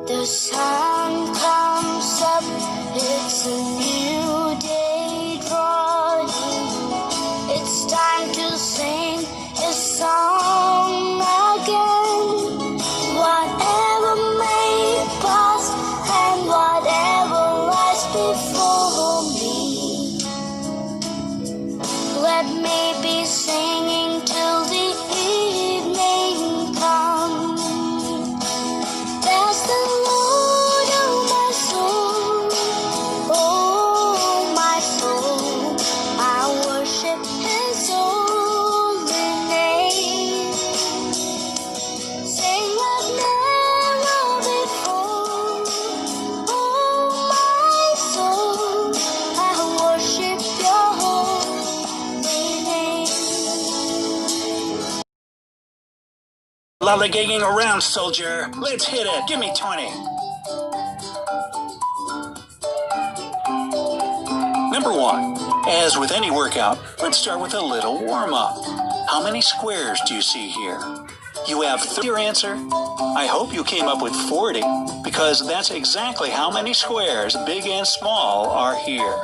The sun comes up, it's a new day dawning. It's time to sing a song again. Whatever may pass and whatever lies before me, let me be singing till the evening comes. That's the Lord of my soul, oh my soul, I worship His holy name. Sing like never before, oh my soul, I worship Your holy name. Lollygagging around, soldier. Let's hit it. Give me 20. Number 1. As with any workout, let's start with a little warm-up. How many squares do you see here? You have your answer? I hope you came up with 40, because that's exactly how many squares, big and small, are here.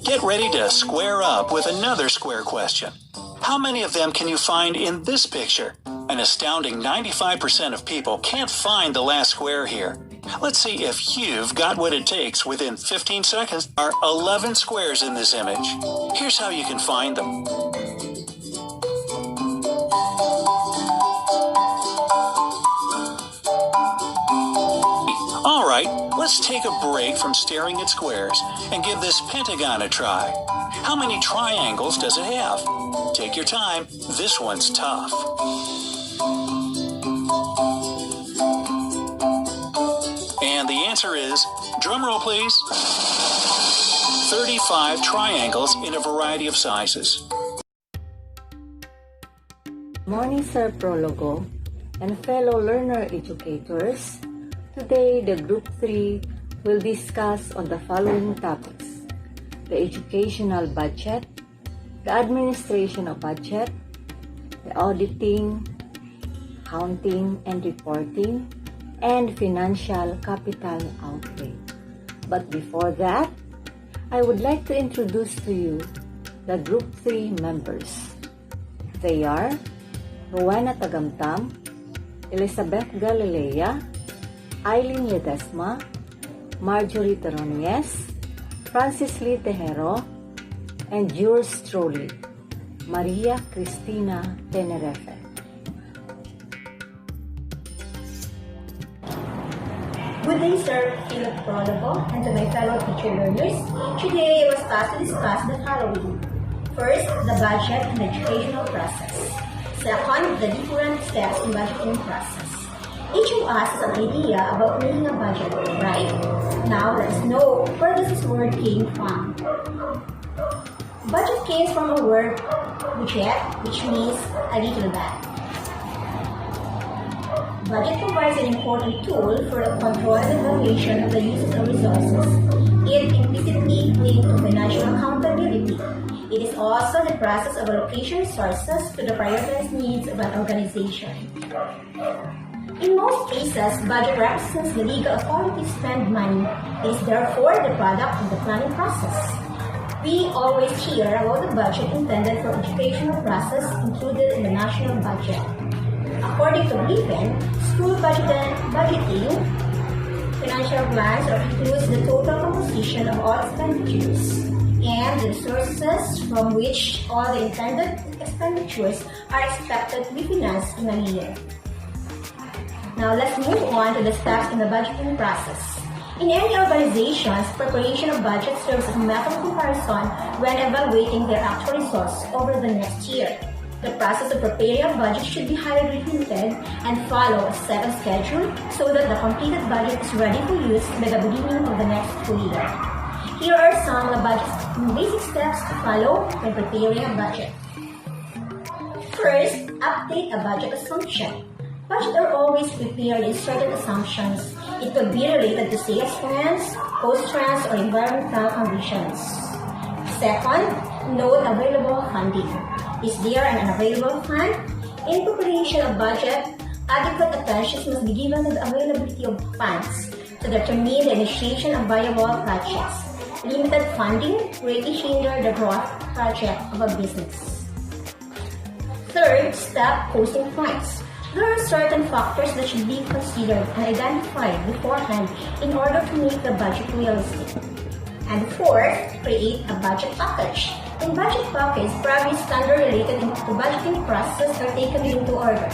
Get ready to square up with another square question. How many of them can you find in this picture? An astounding 95% of people can't find the last square here. Let's see if you've got what it takes within 15 seconds. There are 11 squares in this image. Here's how you can find them. All right, let's take a break from staring at squares and give this pentagon a try. How many triangles does it have? Take your time. This one's tough. And the answer is, drumroll please, 35 triangles in a variety of sizes. Morning, Sir Prologo and fellow learner educators. Today, the Group 3 will discuss on the following topics: the educational budget, the administration of budget, the auditing, accounting and reporting, and financial capital outlay. But before that, I would like to introduce to you the Group 3 members. They are Rowena Tagamtam, Elizabeth Galilea, Eileen Ledesma, Marjorie Teronies, Francis Lee Tejero, and yours truly, Maria Cristina Tenerefe. Good day, Sir Philip Prologo, and to my fellow teacher learners. Today, I was asked to discuss the following. First, the budget and educational process. Second, the different steps in budgeting process. Each of us has an idea about making a budget, right? Now, let's know where this word came from. Budget came from a word, budget, which means a little bag. Budget provides an important tool for the control and evaluation of the uses of resources. It implicitly linked to financial accountability. It is also the process of allocation resources to the prioritized needs of an organization. In most cases, budget represents the legal authority to spend money. It is therefore the product of the planning process. We always hear about the budget intended for educational process included in the national budget. According to Griffin, school budgeting financial plans includes the total composition of all expenditures and the resources from which all the intended expenditures are expected to be financed in a year. Now let's move on to the steps in the budgeting process. In any organizations, preparation of budget serves as a method of comparison when evaluating their actual results over the next year. The process of preparing a budget should be highly repeated and follow a set schedule so that the completed budget is ready for use by the beginning of the next school year. Here are some of the budget's basic steps to follow when preparing a budget. First, update a budget assumption. Budgets are always prepared in certain assumptions. It could be related to sales trends, cost trends, or environmental conditions. Second, note available funding. Is there an unavailable fund? In preparation of budget, Adequate attention must be given to the availability of funds to determine the initiation of viable projects. Limited funding greatly hinder the growth project of a business. Third, stop posting points. There are certain factors that should be considered and identified beforehand in order to make the budget realistic. And fourth, create a budget package. In budget package, previous standard related to budgeting process are taken into order.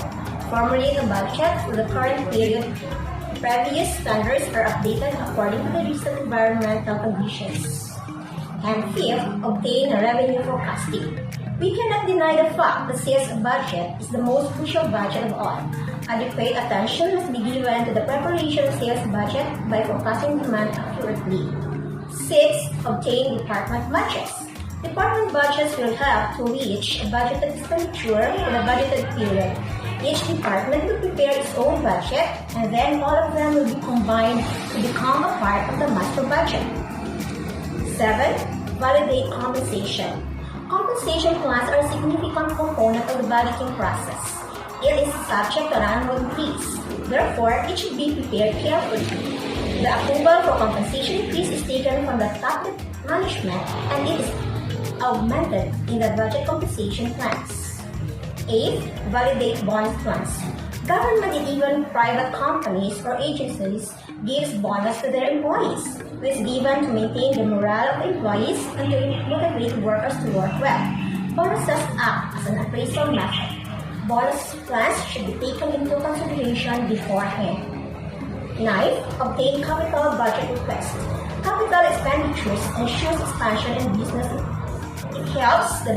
Formulate a budget for the current period. Previous standards are updated according to the recent environmental conditions. And fifth, obtain a revenue forecasting. We cannot deny the fact that sales budget is the most crucial budget of all. Adequate attention must be given to the preparation of sales budget by forecasting demand accurately. 6. Obtain department budgets. Department budgets will help to reach a budgeted expenditure for the budgeted period. Each department will prepare its own budget, and then all of them will be combined to become a part of the master budget. 7. Validate compensation. Compensation plans are a significant component of the budgeting process. It is subject to an annual increase. Therefore, it should be prepared carefully. The approval for compensation increase is taken from the top management, and it is augmented in the budget compensation plans. 8. Validate bonus plans. Government and even private companies or agencies gives bonus to their employees, which is given to maintain the morale of employees and to motivate workers to work well. Bonuses act as an appraisal method. Bonus plans should be taken into consideration beforehand. 9. Obtain capital budget request. Capital expenditures ensures expansion in business. It helps the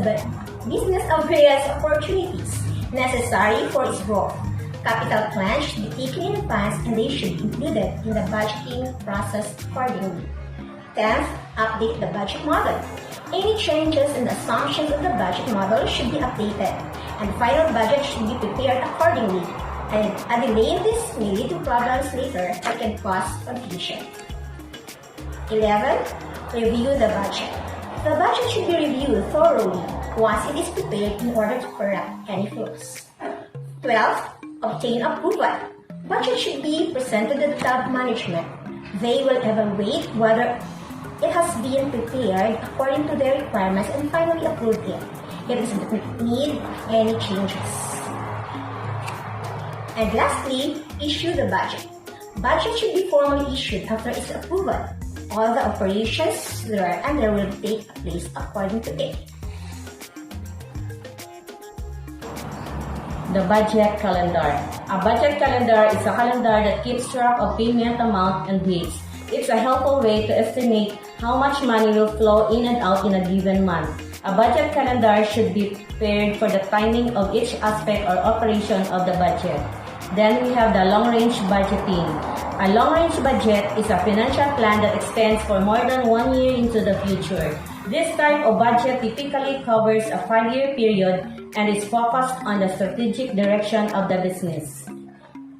business avail opportunities necessary for its growth. Capital plans should be taken in advance and they should be included in the budgeting process accordingly. 10th, update the budget model. Any changes in the assumptions of the budget model should be updated, and final budget should be prepared accordingly. And a delay in this may lead to problems later that can cause confusion. 11. Review the budget. The budget should be reviewed thoroughly once it is prepared in order to correct any flaws. 12. Obtain approval. Budget should be presented to the top management. They will evaluate whether it has been prepared according to their requirements and finally approve it. It doesn't need any changes. And lastly, issue the budget. Budget should be formally issued after its approval. All the operations there will take place according to it. The budget calendar. A budget calendar is a calendar that keeps track of payment amount and dates. It's a helpful way to estimate how much money will flow in and out in a given month. A budget calendar should be prepared for the timing of each aspect or operation of the budget. Then we have the long-range budgeting. A long-range budget is a financial plan that extends for more than 1 year into the future. This type of budget typically covers a 5-year period and is focused on the strategic direction of the business.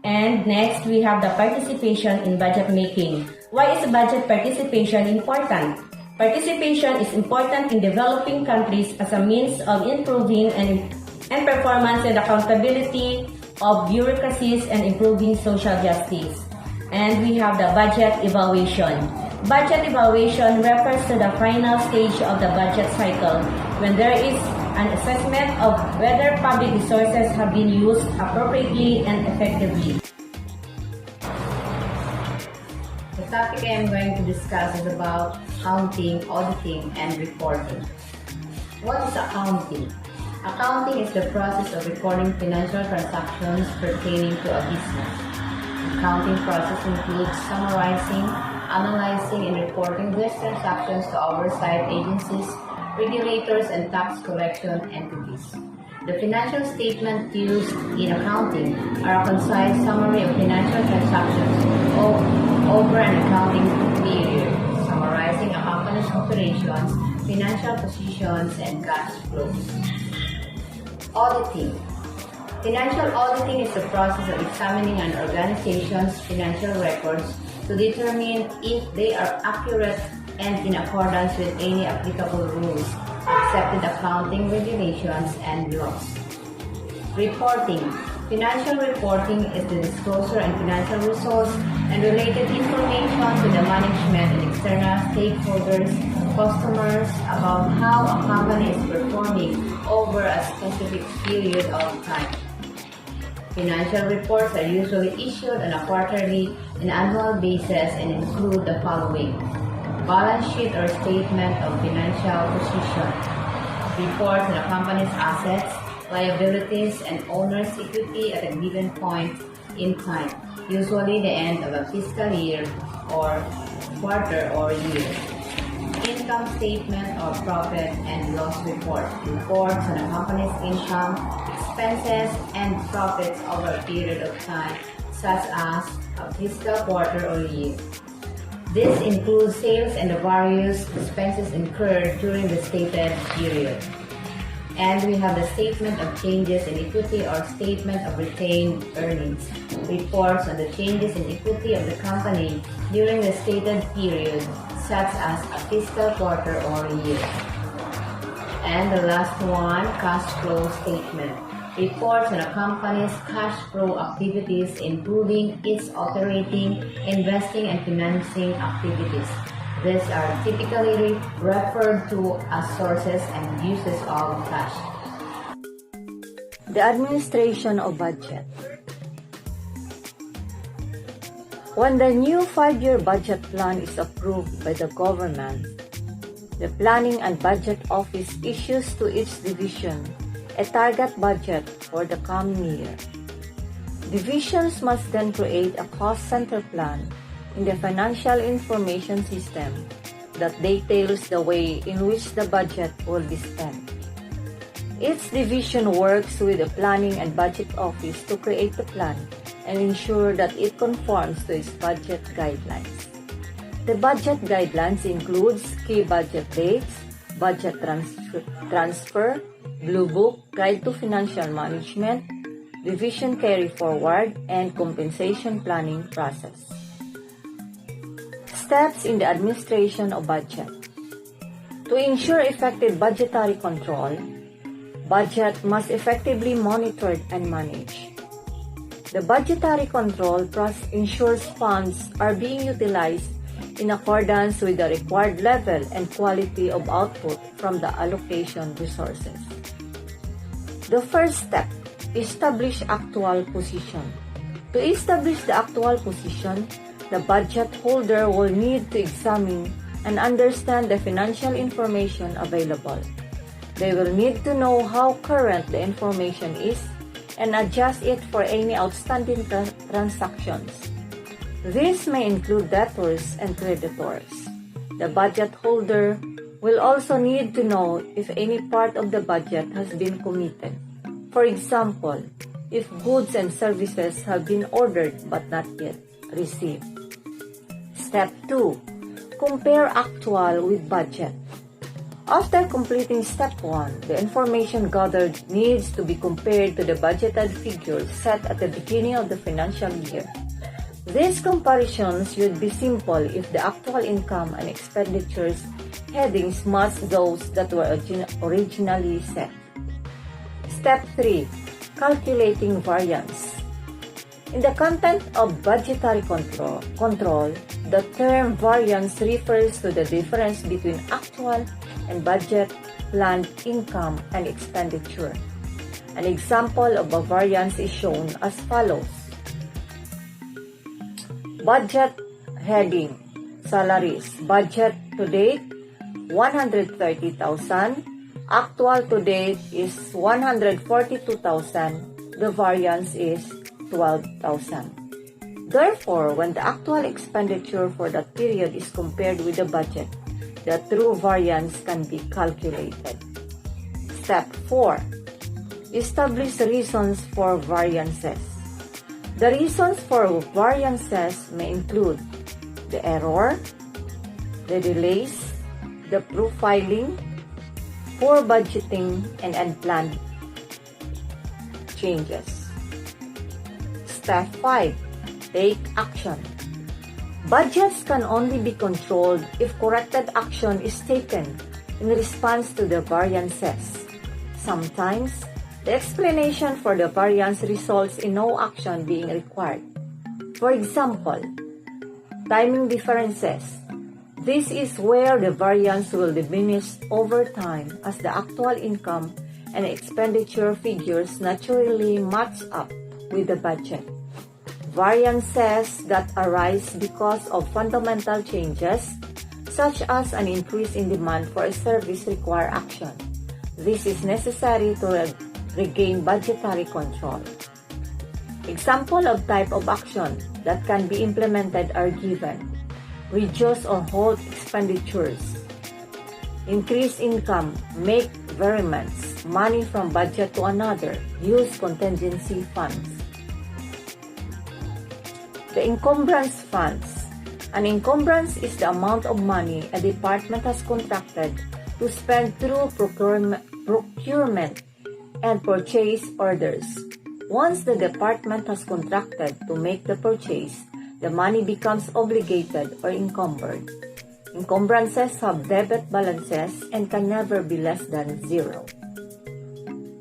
And next, we have the participation in budget making. Why is budget participation important? Participation is important in developing countries as a means of improving and performance and accountability of bureaucracies and improving social justice. And we have the budget evaluation. Budget evaluation refers to the final stage of the budget cycle when there is an assessment of whether public resources have been used appropriately and effectively. The topic I am going to discuss is about accounting, auditing, and reporting. What is accounting? Accounting is the process of recording financial transactions pertaining to a business. Accounting process includes summarizing, analyzing, and reporting these transactions to oversight agencies, regulators, and tax collection entities. The financial statements used in accounting are a concise summary of financial transactions over an accounting period, summarizing a company's operations, financial positions, and cash flows. Auditing. Financial auditing is the process of examining an organization's financial records to determine if they are accurate and in accordance with any applicable rules, accepted accounting regulations, and laws. Reporting. Financial reporting is the disclosure and financial results and related information to the management and external stakeholders, customers about how a company is performing over a specific period of time. Financial reports are usually issued on a quarterly and annual basis and include the following: balance sheet or statement of financial position, reports on a company's assets, liabilities, and owner's equity at a given point in time, usually the end of a fiscal year or quarter or year. Income statement or profit and loss report, reports on a company's income, expenses, and profits over a period of time, such as a fiscal quarter or year. This includes sales and the various expenses incurred during the stated period. And we have the statement of changes in equity or statement of retained earnings, reports on the changes in equity of the company during the stated period, such as a fiscal quarter or year. And the last one, cash flow statement, reports on a company's cash flow activities, including its operating, investing, and financing activities. These are typically referred to as sources and uses of cash. The administration of budget. When the new 5-year budget plan is approved by the government, the Planning and Budget Office issues to each division a target budget for the coming year. Divisions must then create a cost center plan in the financial information system that details the way in which the budget will be spent. Each division works with the Planning and Budget Office to create the plan and ensure that it conforms to its budget guidelines. The budget guidelines includes key budget dates, budget transfer, Blue Book, Guide to Financial Management, division carry forward, and compensation planning process. Steps in the administration of budget. To ensure effective budgetary control, budget must effectively monitored and managed. The budgetary control process ensures funds are being utilized in accordance with the required level and quality of output from the allocation resources. The first step, establish actual position. To establish the actual position, the budget holder will need to examine and understand the financial information available. They will need to know how current the information is and adjust it for any outstanding transactions. This may include debtors and creditors. The budget holder will also need to know if any part of the budget has been committed. For example, if goods and services have been ordered but not yet received. Step 2. Compare actual with budget. After completing step 1, the information gathered needs to be compared to the budgeted figures set at the beginning of the financial year. These comparisons should be simple if the actual income and expenditures headings match those that were originally set. Step 3. Calculating variance. In the content of budgetary control, the term variance refers to the difference between actual and budget planned income and expenditure. An example of a variance is shown as follows. Budget heading, salaries, budget to date 130,000, actual to date is 142,000, the variance is 12,000. Therefore, when the actual expenditure for that period is compared with the budget, the true variance can be calculated. Step 4. Establish reasons for variances. The reasons for variances may include the error, the delays, the profiling, poor budgeting, and unplanned changes. Step 5. Take action. Budgets can only be controlled if corrected action is taken in response to the variances. Sometimes, The explanation for the variance results in no action being required. For example, timing differences. This is where the variance will diminish over time as the actual income and expenditure figures naturally match up with the budget. Variances that arise because of fundamental changes, such as an increase in demand for a service, require action. This is necessary to regain budgetary control. Example of type of action that can be implemented are given: reduce or hold expenditures, increase income, make variants, money from budget to another, use contingency funds. The encumbrance funds. An encumbrance is the amount of money a department has contracted to spend through procurement and purchase orders. Once the department has contracted to make the purchase, the money becomes obligated or encumbered. Encumbrances have debit balances and can never be less than zero.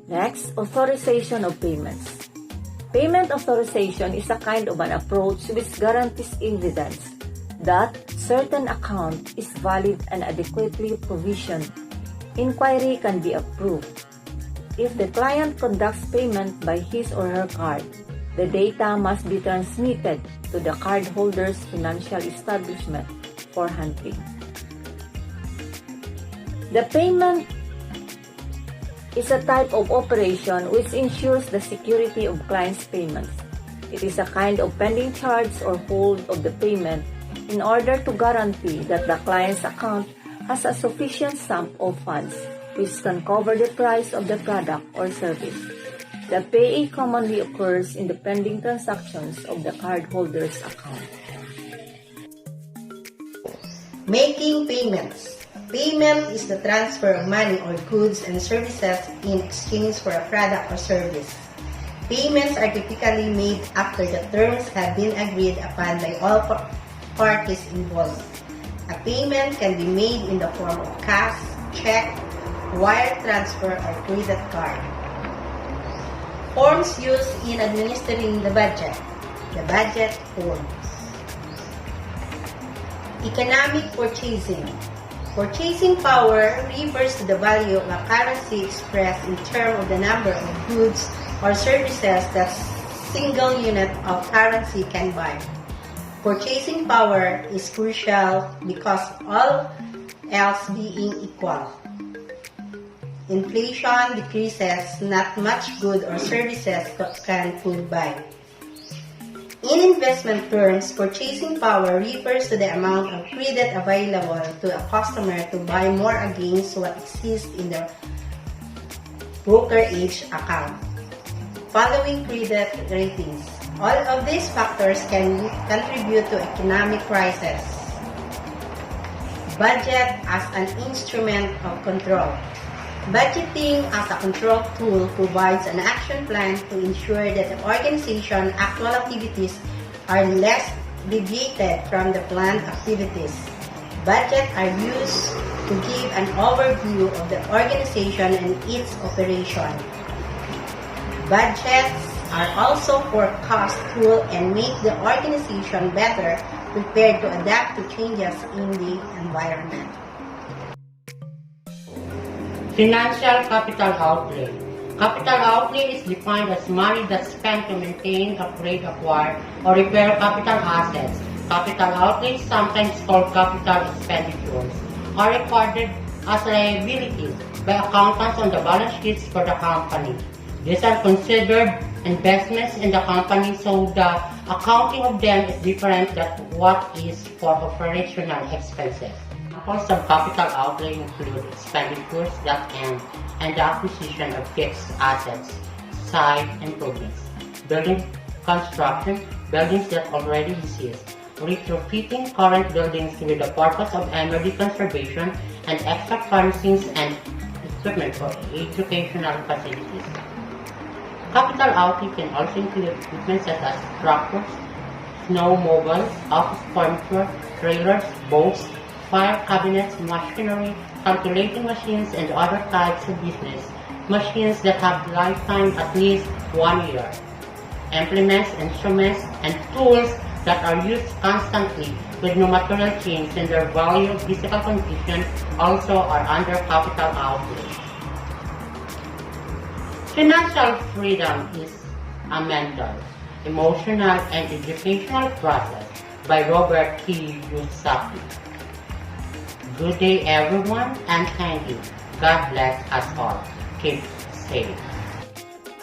Next, authorization of payments. Payment authorization is a kind of an approach which guarantees evidence that certain account is valid and adequately provisioned. Inquiry can be approved. If the client conducts payment by his or her card, the data must be transmitted to the cardholder's financial establishment for handling. The payment is a type of operation which ensures the security of client's payments. It is a kind of pending charge or hold of the payment in order to guarantee that the client's account has a sufficient sum of funds which can cover the price of the product or service. The payee commonly occurs in the pending transactions of the cardholder's account. Making payments. Payment is the transfer of money or goods and services in exchange for a product or service. Payments are typically made after the terms have been agreed upon by all parties involved. A payment can be made in the form of cash, check, wire transfer, or credit card. Forms used in administering the budget. The budget forms. Economic purchasing. Purchasing power refers to the value of a currency expressed in terms of the number of goods or services that single unit of currency can buy. Purchasing power is crucial because all else being equal, inflation decreases not much good or services could buy. In investment terms, purchasing power refers to the amount of credit available to a customer to buy more against what exists in the brokerage account. Following credit ratings. All of these factors can contribute to economic crisis. Budget as an instrument of control. Budgeting as a control tool provides an action plan to ensure that the organization's actual activities are less deviated from the planned activities. Budgets are used to give an overview of the organization and its operation. Budgets are also forecast tool and make the organization better prepared to adapt to changes in the environment. Financial capital outlay. Capital outlay is defined as money that's spent to maintain, upgrade, acquire, or repair capital assets. Capital outlays, sometimes called capital expenditures, are recorded as liabilities by accountants on the balance sheets for the company. These are considered investments in the company, so the accounting of them is different than what is for operational expenses. Examples of capital outlay include expenditures that end and the acquisition of fixed assets, site improvements, building construction, buildings that already exist, retrofitting current buildings with the purpose of energy conservation, and extra furnishings and equipment for educational facilities. Capital outlay can also include equipment such as tractors, snowmobiles, office furniture, trailers, boats, fire cabinets, machinery, calculating machines, and other types of business machines that have lifetime at least 1 year. Implements, instruments, and tools that are used constantly with no material change in their value, physical condition also are under capital outlay. Financial freedom is a mental, emotional, and educational process by Robert Kiyosaki. Good day everyone, and thank you. God bless us all. Keep safe.